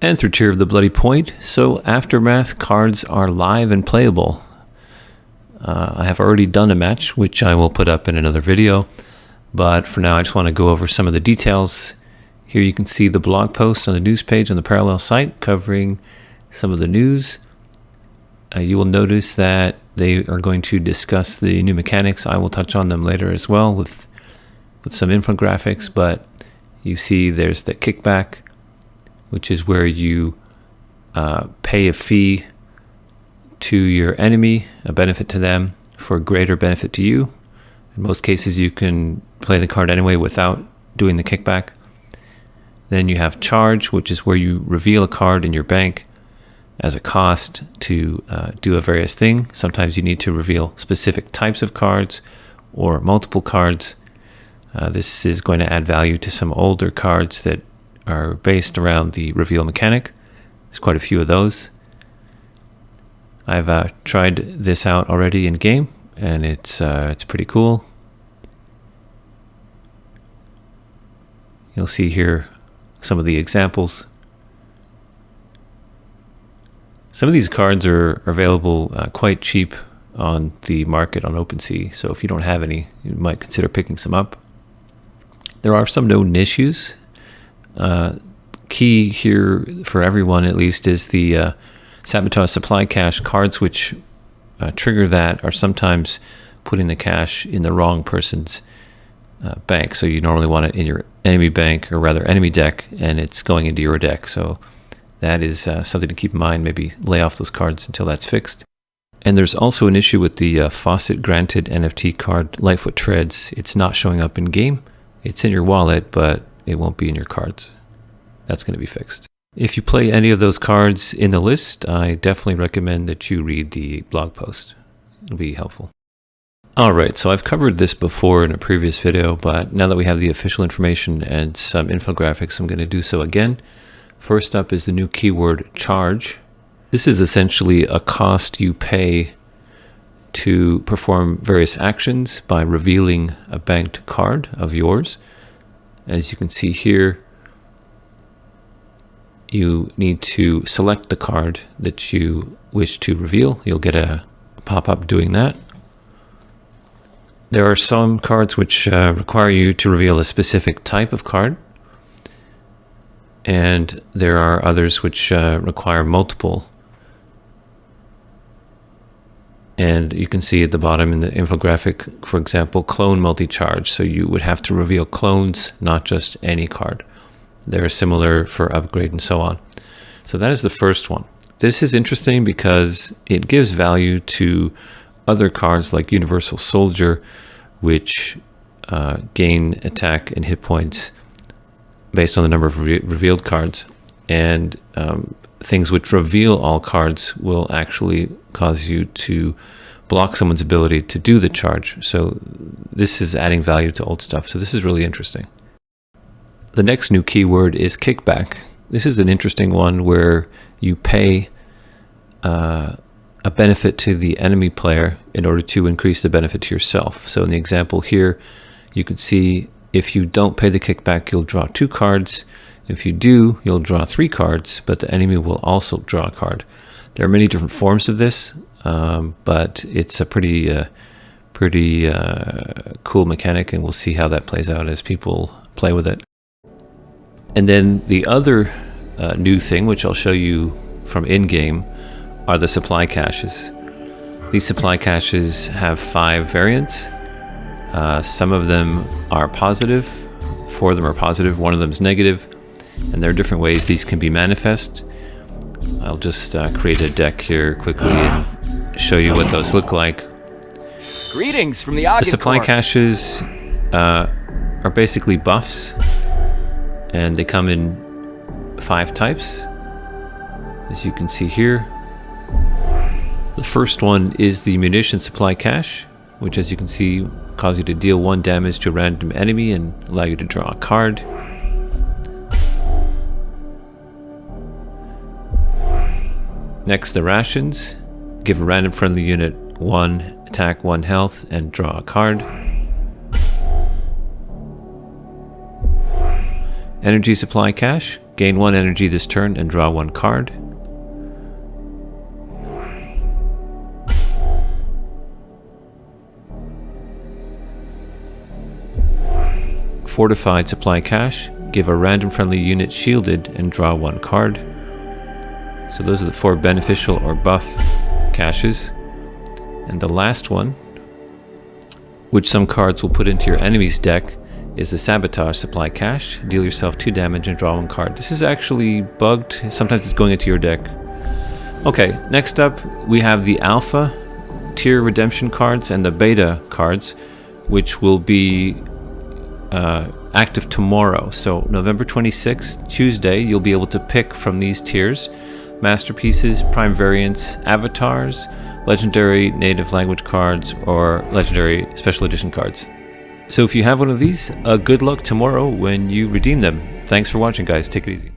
And through Tear of the Bloody Point, so Aftermath cards are live and playable. I have already done a match, which I will put up in another video, but for now I just want to go over some of the details. Here you can see the blog post on the news page on the Parallel site covering some of the news. You will notice that they are going to discuss the new mechanics. I will touch on them later as well with some infographics, but you see there's the Kickback, which is where you pay a fee to your enemy, a benefit to them for a greater benefit to you. In most cases you can play the card anyway without doing the Kickback. Then you have Charge, which is where you reveal a card in your bank as a cost to do a various thing. Sometimes you need to reveal specific types of cards or multiple cards. This is going to add value to some older cards that are based around the reveal mechanic. There's quite a few of those. I've tried this out already in game, and it's pretty cool. You'll see here some of the examples. Some of these cards are available quite cheap on the market on OpenSea, so if you don't have any, you might consider picking some up. There are some known issues. Key here for everyone at least is the Sabotage Supply Cache. Cards which trigger that are sometimes putting the cache in the wrong person's bank. So you normally want it in your enemy bank, or rather enemy deck, and it's going into your deck. So that is something to keep in mind. Maybe lay off those cards until that's fixed. And there's also an issue with the Faucet granted NFT card Lightfoot Treads. It's not showing up in game. It's in your wallet, but it won't be in your cards. That's going to be fixed. If you play any of those cards in the list, I definitely recommend that you read the blog post. It'll be helpful. Alright, so I've covered this before in a previous video, but now that we have the official information and some infographics, I'm going to do so again. First up is the new keyword charge. This is essentially a cost you pay to perform various actions by revealing a banked card of yours. As you can see here, you need to select the card that you wish to reveal. You'll get a pop-up doing that. There are some cards which require you to reveal a specific type of card, and there are others which require multiple. And you can see at the bottom in the infographic, for example, clone multi-charge. So you would have to reveal clones, not just any card. They're similar for upgrade and so on. So that is the first one. This is interesting because it gives value to other cards like Universal Soldier, which gain attack and hit points based on the number of revealed cards. And things which reveal all cards will actually cause you to block someone's ability to do the charge. So this is adding value to old stuff. So this is really interesting. The next new keyword is Kickback. This is an interesting one where you pay a benefit to the enemy player in order to increase the benefit to yourself. So in the example here, you can see if you don't pay the Kickback, you'll draw 2 cards. If you do, you'll draw 3 cards, but the enemy will also draw a card. There are many different forms of this, but it's a pretty cool mechanic, and we'll see how that plays out as people play with it. And then the other new thing, which I'll show you from in-game, are the supply caches. These supply caches have 5 variants. Some of them are positive, 4 of them are positive, 1 of them is negative, and there are different ways these can be manifest. I'll just create a deck here quickly and show you what those look like. Greetings from the Ogden The supply Court. caches are basically buffs, and they come in 5 types, as you can see here. The first one is the munition supply cache, which, as you can see, cause you to deal 1 damage to a random enemy and allow you to draw a card. Next, the rations. Give a random friendly unit 1 attack, 1 health, and draw a card. Energy supply cache. Gain 1 energy this turn and draw 1 card. Fortified, supply cash. Give a random friendly unit shielded and draw 1 card. So those are the 4 beneficial or buff caches. And the last one, which some cards will put into your enemy's deck, is the Sabotage, supply cash. Deal yourself 2 damage and draw 1 card. This is actually bugged. Sometimes it's going into your deck. Okay, next up we have the Alpha tier redemption cards and the Beta cards, which will be active tomorrow. So November 26th, Tuesday, you'll be able to pick from these tiers: Masterpieces, Prime Variants, Avatars, Legendary Native Language cards, or Legendary Special Edition cards. So if you have one of these, good luck tomorrow when you redeem them. Thanks for watching, guys. Take it easy.